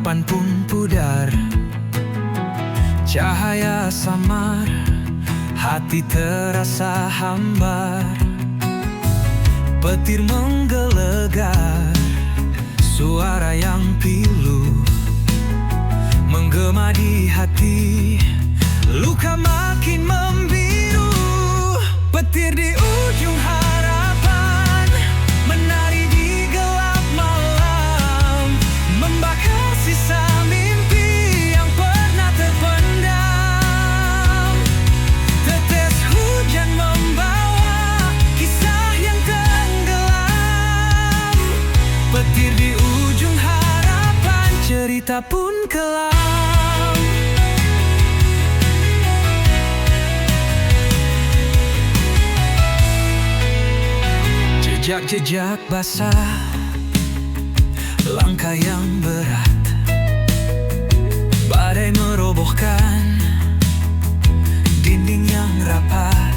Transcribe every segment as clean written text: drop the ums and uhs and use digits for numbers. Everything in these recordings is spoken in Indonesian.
harapan pun pudar. Cahaya samar, hati terasa hambar. Petir menggelegar, suara yang pilu menggema di hati. Luka makin membiru. Petir di ujung harapan menari di gelap malam, membakar sisa mimpi yang pernah terpendam. Tetes hujan membawa kisah yang tenggelam. Petir di ujung harapan, cerita pun kelam. Jejak-jejak basah, langkah yang berat, badai merobohkan dinding yang rapat.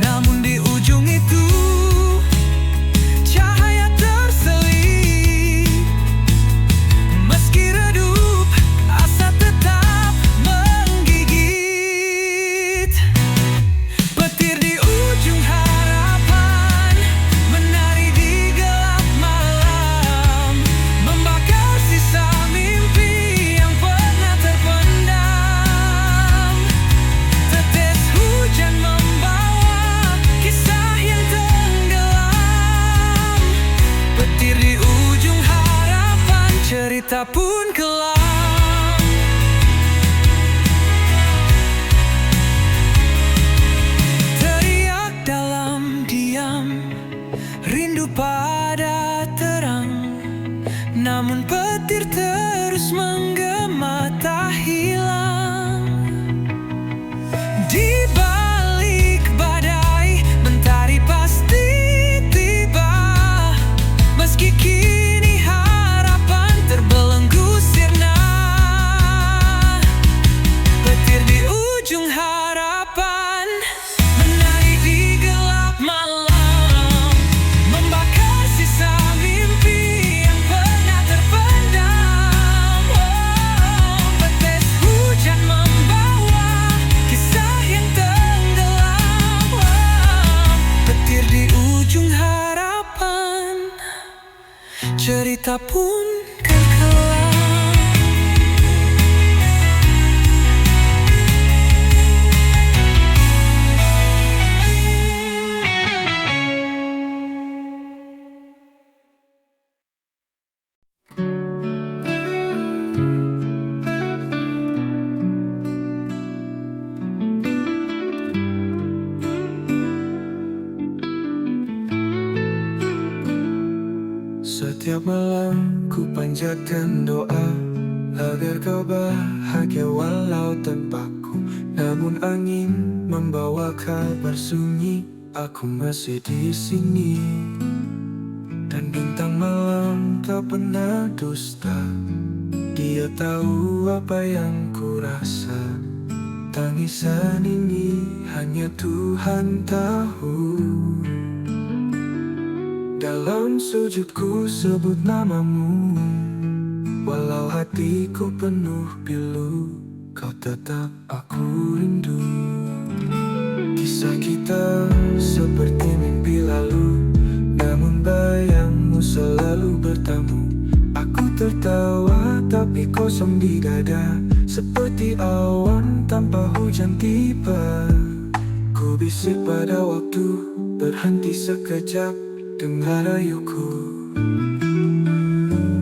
Namun di ujung itu cahaya terselip. Meski redup, asa tetap menggigit. Petir di ujung harapan menari di gelap malam, membakar sisa mimpi yang pernah terpendam. Tetes hujan membawa kisah yang tenggelam. Petir di ujung harapan, cerita pun kelam. Teriak dalam diam, rindu pada terang. Namun petir terus menggema tak hilang. Di balik badai, mentari pasti tiba. Meski kini harapan terbelenggu sirna. Petir di ujung harapan menari di gelap malam, membakar sisa mimpi yang pernah terpendam. Tetes hujan membawa kisah yang tenggelam. Petir di ujung harapan, cerita pun terkelam. Setiap malam ku panjatkan doa agar kau bahagia walau tanpaku. Namun angin membawa kabar sunyi, aku masih di sini. Dan bintang malam tak pernah dusta, dia tahu apa yang ku rasa. Tangisan ini hanya Tuhan tahu. Dalam sujudku sebut namamu, walau hatiku penuh pilu, kau tetap aku rindu. Kisah kita seperti mimpi lalu, namun bayangmu selalu bertamu. Aku tertawa tapi kosong di dada, seperti awan tanpa hujan tiba. Ku bisik pada waktu, berhenti sekejap, dengar rayuku.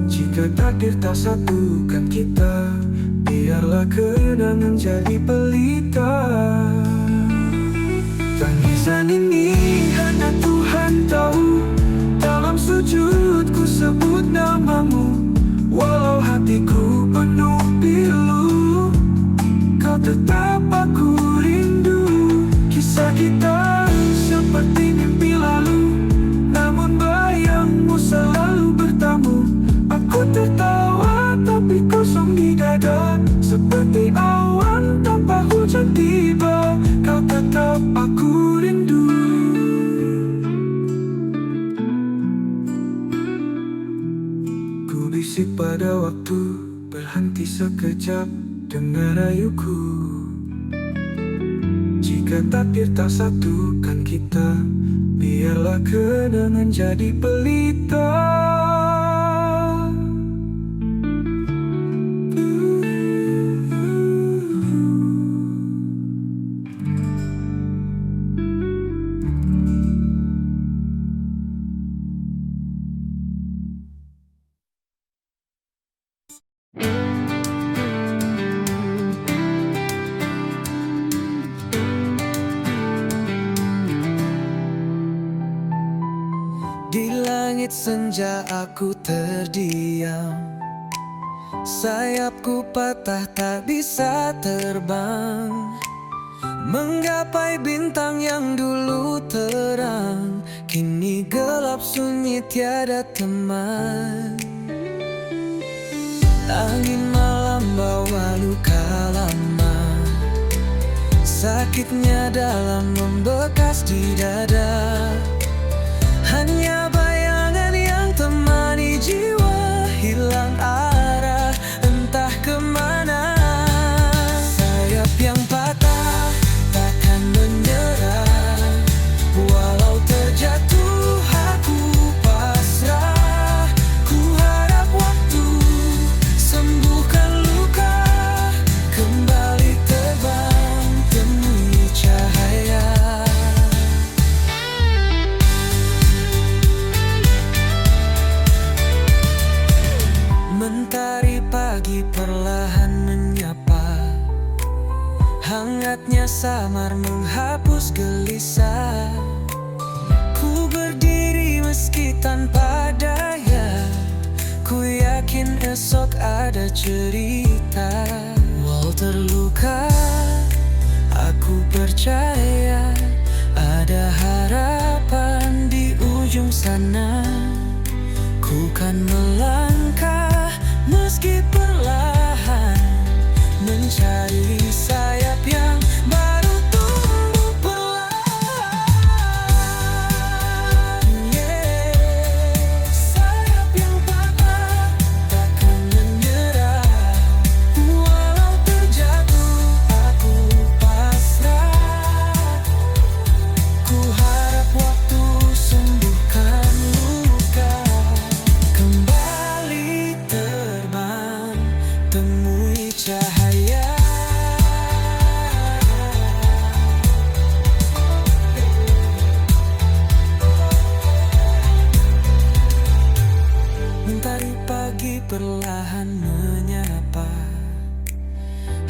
Jika takdir tak satukan kita, biarlah kenangan jadi pelita. Tangisan ini hanya Tuhan tahu. Dalam sujudku sebut namamu, walau hatiku penuh pilu, kau tetap aku rindu. Kisah kita seperti mimpi lalu, namun bayangmu selalu bertamu. Aku tertawa tapi kosong di dada, seperti awan tanpa hujan tiba. Kau tetap aku rindu. musik pada waktu berhenti sekejap dengar rayuku. Jika takdir tak satukan kita, biarlah kenangan jadi pelita. Di langit senja aku terdiam, sayapku patah tak bisa terbang, menggapai bintang yang dulu terang, kini gelap sunyi tiada teman. Angin malam bawa luka lama, sakitnya dalam membekas di dada. Hanya bayangan yang temani jiwa, hilang arah entah kemana. Sayap yang patah takkan menyerah, walau terjatuh aku pasrah. Ku harap waktu sembuhkan luka, kembali terbang temui cahaya. Mentari pagi perlahan menyapa, hangatnya samar menghapus gelisah. Ku berdiri meski tanpa daya, ku yakin esok ada cerita. Walau terluka, aku percaya ada harapan di ujung sana. Ku kan melangkah meski perlahan, mencari sayap yang baru tumbuh perlahan. Sayap yang patah takkan menyerah, walau terjatuh aku pasrah. Ku harap waktu sembuhkan luka, kembali terbang temui cahaya. Mentari pagi perlahan menyapa,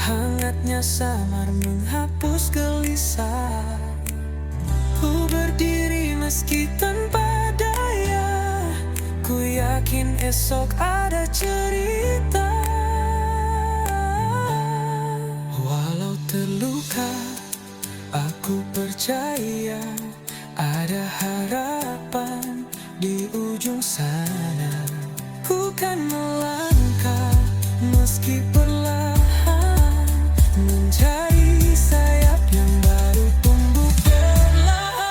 hangatnya samar menghapus gelisah. Ku berdiri meski tanpa daya, ku yakin esok ada cerita. Walau terluka, aku percaya ada harapan di ujung sana. Ku kan melangkah meski perlahan, mencari sayap yang baru tumbuh perlahan.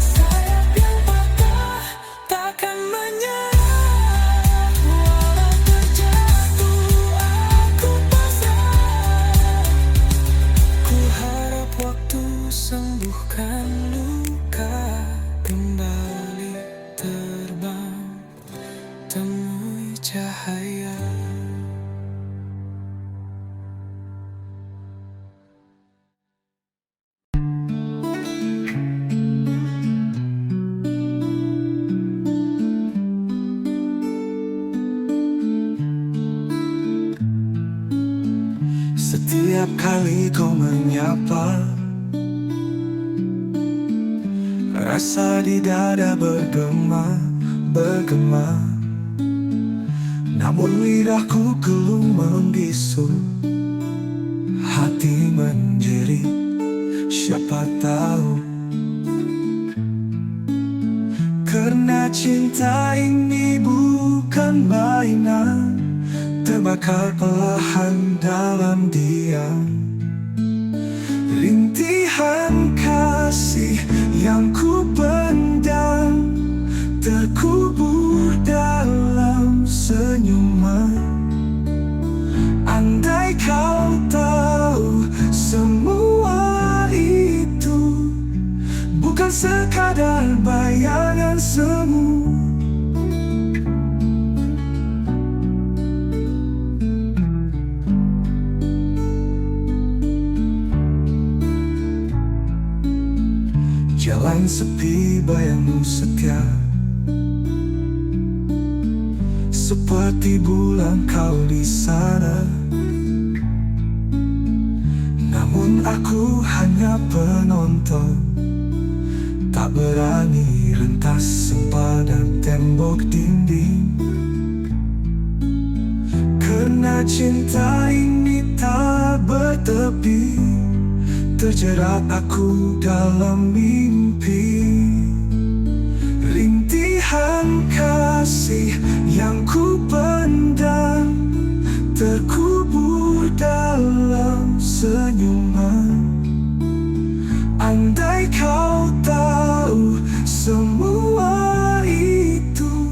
Sayap yang patah takkan menyerah, walau terjatuh aku pasrah. Ku harap waktu sembuhkan luka, kembali terbang temui cahaya. Setiap kali kau menyapa, rasa di dada bergema. Namun lidahku belum membisu, hati menjerit, siapa tahu. Karena cinta ini bukan mainan, terbakar perlahan dalam diam. Rintihan kasih yang ku pendam terkubur dalam senyuman. Andai kau tahu semua itu bukan sekadar bayangan semu. Jalan sepi, bayangmu setia, seperti bulan kau di sana. Namun aku hanya penonton, tak berani rentas sempadan tembok dinding. Karena cinta ini tak bertepi, terjerat aku dalam mimpi. Rintihan kasih yang ku pendam terkubur dalam senyuman. Andai kau tahu semua itu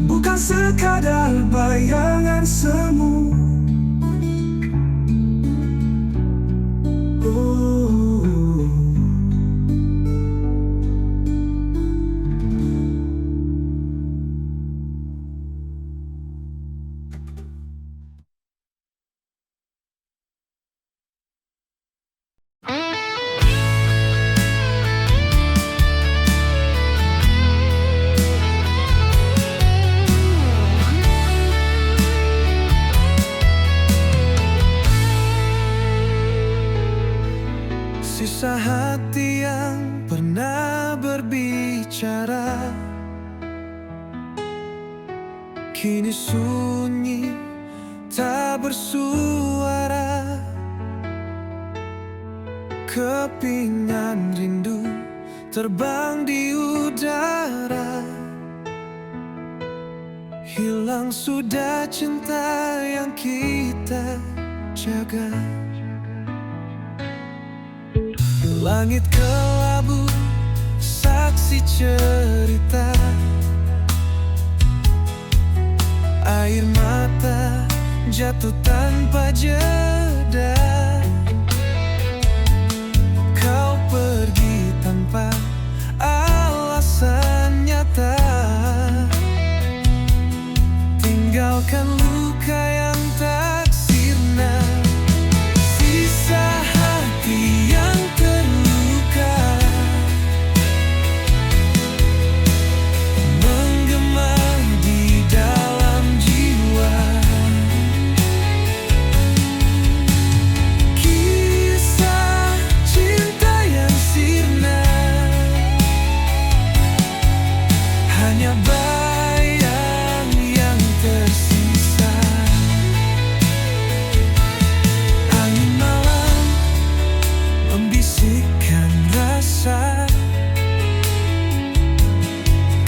bukan sekadar bayangan semu. Sisa hati yang pernah berbicara kini sunyi, tak bersuara. Kepingan rindu terbang di udara. Hilang sudah cinta yang kita jaga. Langit kelabu, saksi cerita. Air mata jatuh tanpa jeda. Kau pergi tanpa alasan nyata, tinggalkan luka yang tak sirna. Sisa hati yang terluka menggema di dalam jiwa. Kisah cinta yang sirna hanya bayang yang tersisa. Angin malam membisikkan rasa,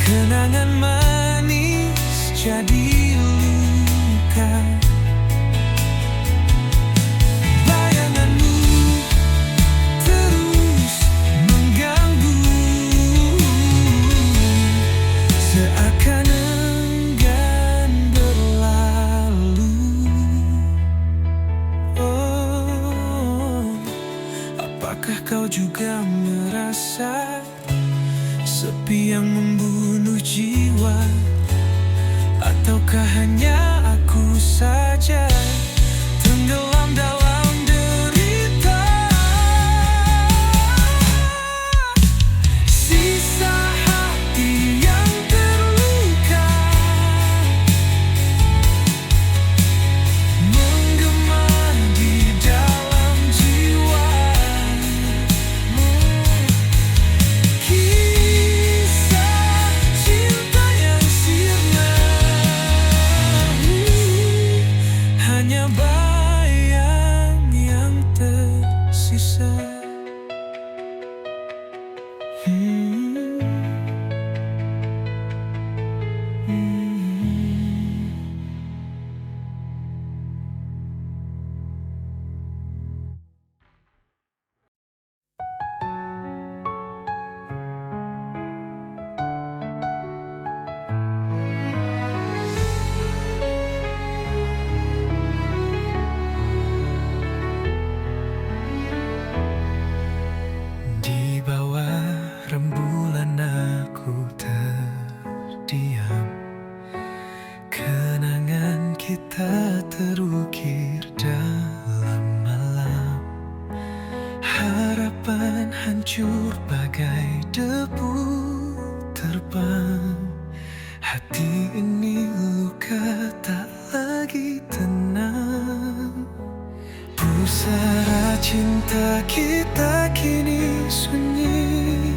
kenangan manis jadi luka. Bayanganmu terus mengganggu, seakan enggan berlalu. Oh, apakah kau juga merasa sepi yang membunuh jiwa? Ataukah hanya aku saja tenggelam dalam derita? Sisa hati yang terluka menggema di dalam jiwa. Kisah cinta yang sirna hanya bayang Hati ini luka tak lagi tenang. Pusara cinta kita kini sunyi,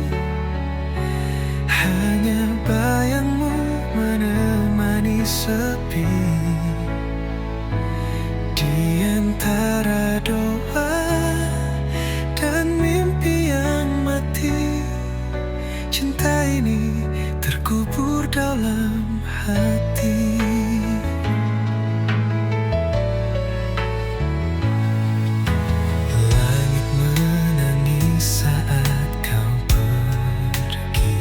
hanya bayangmu menemani sepi. Di antara doa dan mimpi yang mati, cinta ini terkubur dalam hati. Langit menangis saat kau pergi,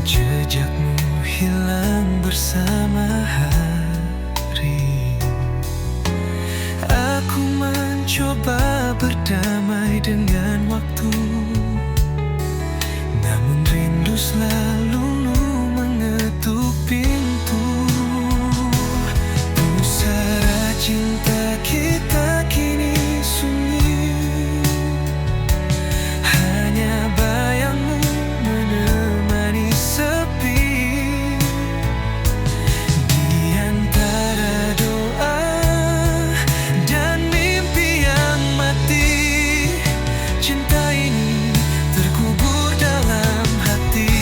jejakmu hilang bersama hari. Aku mencoba berdamai dengan waktu, namun rindu selalu mengetuk pintu. Pusara cinta kita kini sunyi, hanya bayangmu menemani sepi. Di antara doa dan mimpi yang mati, cinta ini terkubur dalam hati.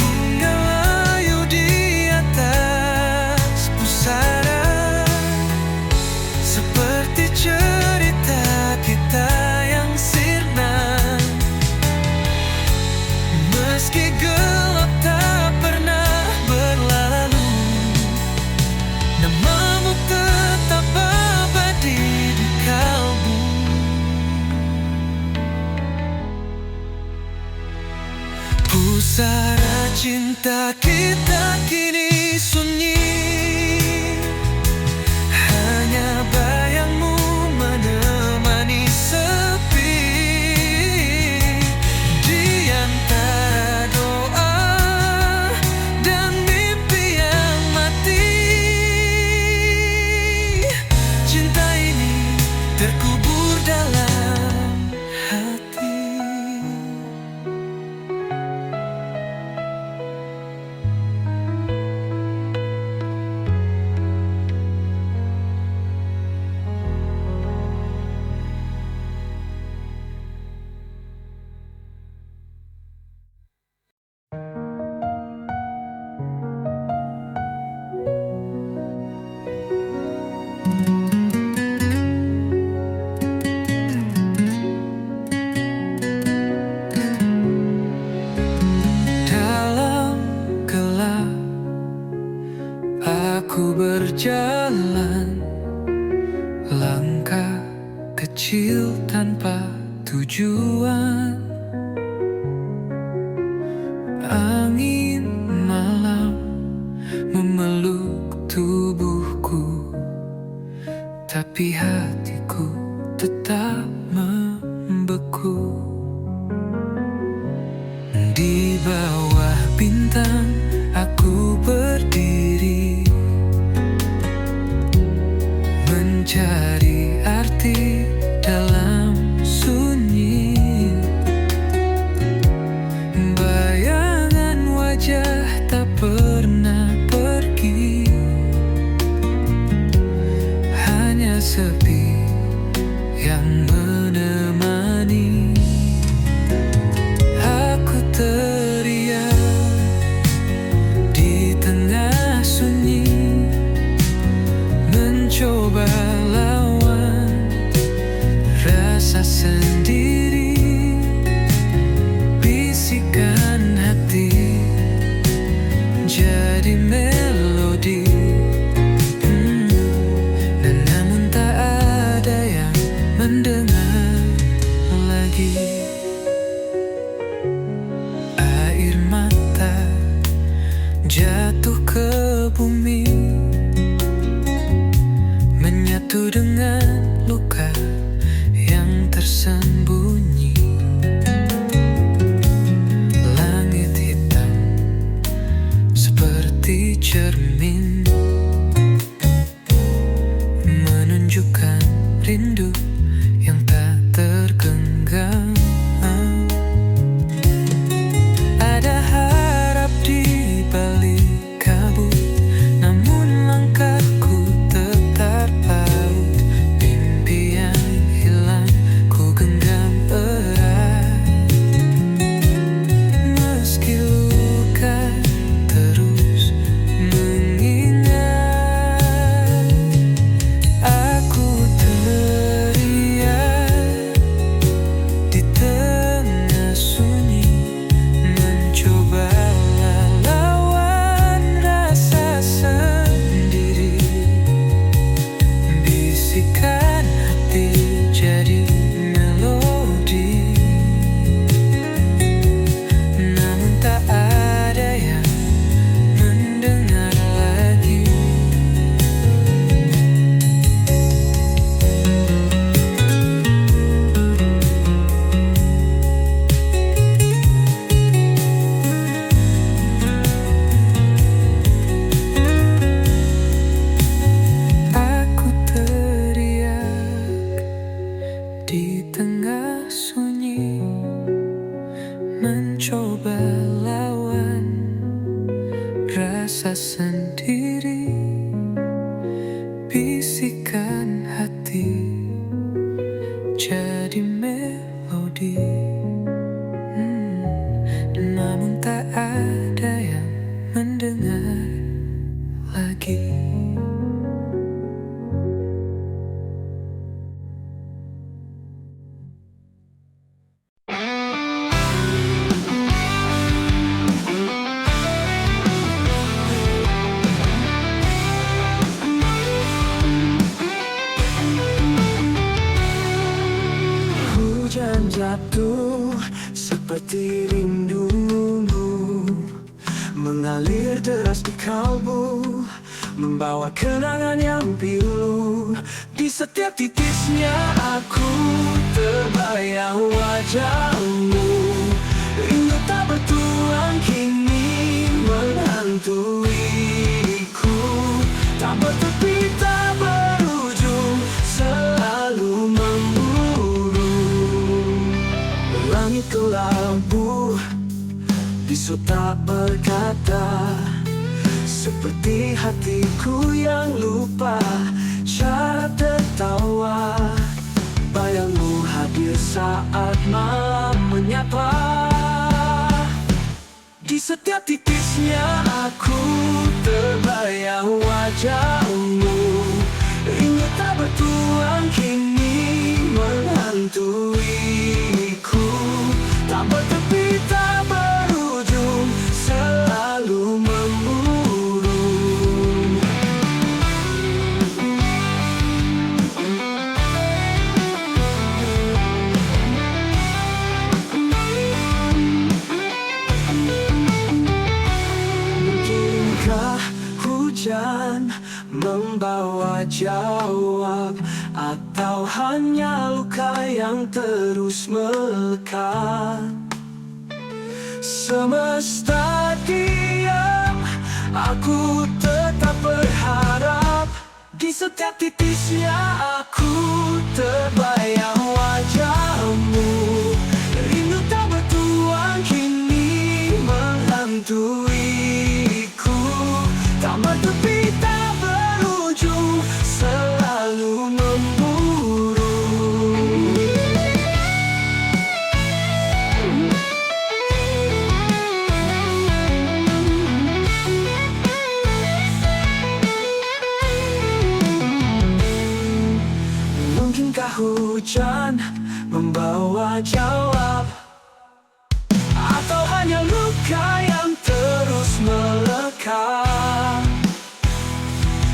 Punggal layu di atas pusara, seperti cerita kita yang sirna. Meski gelap tak pernah berlalu, namamu tetap abadi di kalbu. Pusara cinta kita kini sunyi, hanya bayangmu menemani sepi. Di antara doa dan mimpi yang mati, cinta ini terkubur dalam hati. Dalam gelap aku berjalan, langkah kecil tanpa tujuan. Angin malam memeluk tubuhku, tapi hatiku tetap membeku. Di bawah bintang aku berdiri, mencari arti dalam sunyi. Bayangan wajah tak pernah pergi, hanya sepi yang menemani. Aku teriak di tengah sunyi, mencoba lawan rasa sendiri. Bisikan hati jadi melodi, dan namun tak ada yang mendengar lagi. Air mata jatuh ke bumi, menyatu dengan luka yang tersembunyi. Langit hitam seperti cermin, menunjukkan rindu yang tak tergenggam. Ada harap di balik merasa sendiri. Bisikan hati jadi melodi, namun tak ada yang mendengar lagi. Hujan jatuh seperti rindumu, mengalir deras di kalbu, membawa kenangan yang pilu. Di setiap titisnya aku terbayang wajahmu. Rindu tak bertuan kini menghantuiku, tak bertepi tak berujung, selalu memburu. Langit kelabu, bisu tak berkata, seperti hatiku yang lupa cara tertawa. Bayangmu hadir saat malam menyapa. Di setiap titisnya aku terbayang wajahmu. Rindu tak bertuan kini menghantuiku, tak bertepi tak berujung, selalu memburu. Mungkinkah hujan membawa jawab, atau hanya luka yang terus melekat? Semesta diam, aku tetap berharap. Di setiap titisnya aku terbayang wajahmu. Rindu tak bertuan kini menghantuiku, tak bertepi tak berujung, selalu memburu. Mungkinkah hujan membawa jawab, atau hanya luka yang terus melekat?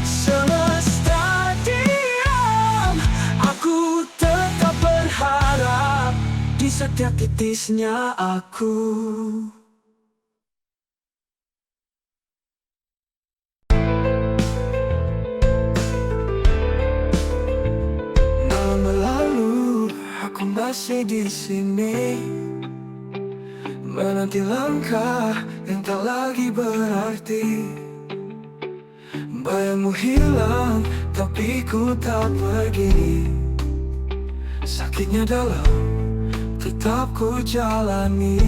Semesta diam, aku tetap berharap. Di setiap titisnya aku. Malam lalu aku masih di sini, menanti langkah yang tak lagi berarti. Bayangmu hilang, tapi ku tak pergi. Sakitnya dalam, tetap ku jalani.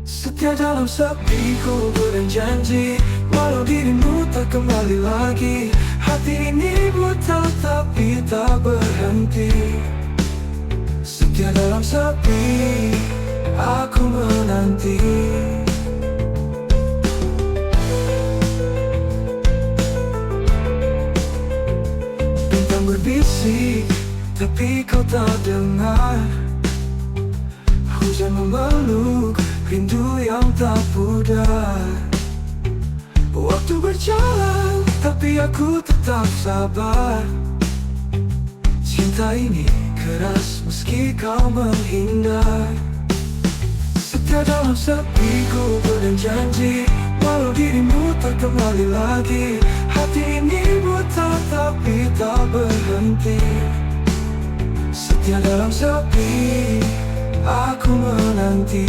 Setia dalam sepi ku berjanji, walau dirimu tak kembali lagi. Hati ini buta tapi tak berhenti. Setia dalam sepi, aku menanti. Bintang berbisik, tapi kau tak dengar. Hujan memeluk, rindu yang tak pudar. Waktu berjalan, tapi aku tetap sabar. Cinta ini keras meski kau menghindar. Setia dalam sepi ku berjanji, walau dirimu tak kembali lagi. Hati ini buta tapi tak berhenti. Setia dalam sepi, aku menanti.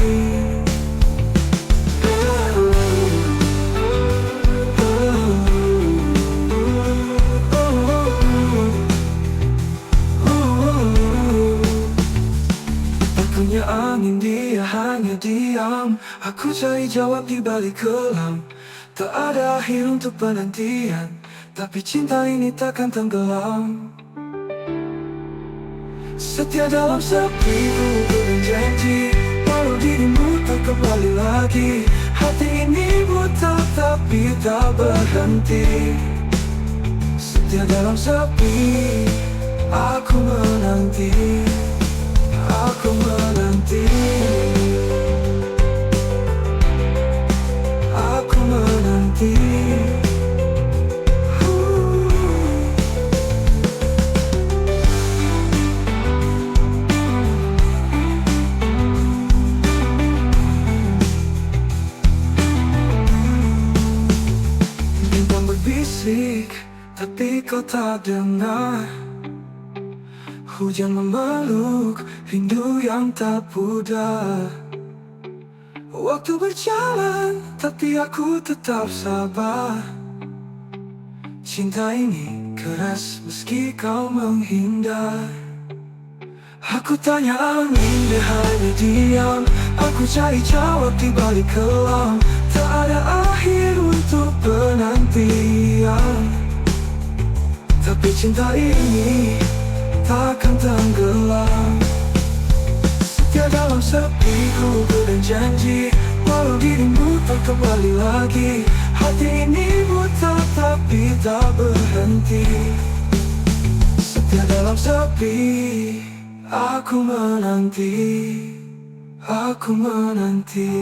Tak punya angin, dia hanya diam. Aku cari cari jawab di balik kelam. Tak ada akhir untuk penantian, tapi cinta ini takkan tenggelam. Setia dalam sepi, ku berjanji, walau dirimu tak kembali lagi. Hati ini buta tapi tak berhenti. Setia dalam sepi, aku menanti, aku menanti, aku menanti. Bintang berbisik, tapi kau tak dengar. Hujan memeluk, rindu yang tak pudar. Waktu berjalan, tapi aku tetap sabar. Cinta ini keras meski kau menghindar. Aku tanya angin, dia hanya diam. Aku cari jawab di balik kelam. Tak ada akhir untuk penantian, tapi cinta ini takkan tenggelam. Setia dalam sepi, ku berjanji, walau dirimu tak kembali lagi. Hati ini buta tapi tak berhenti. Setia dalam sepi, aku menanti, aku menanti.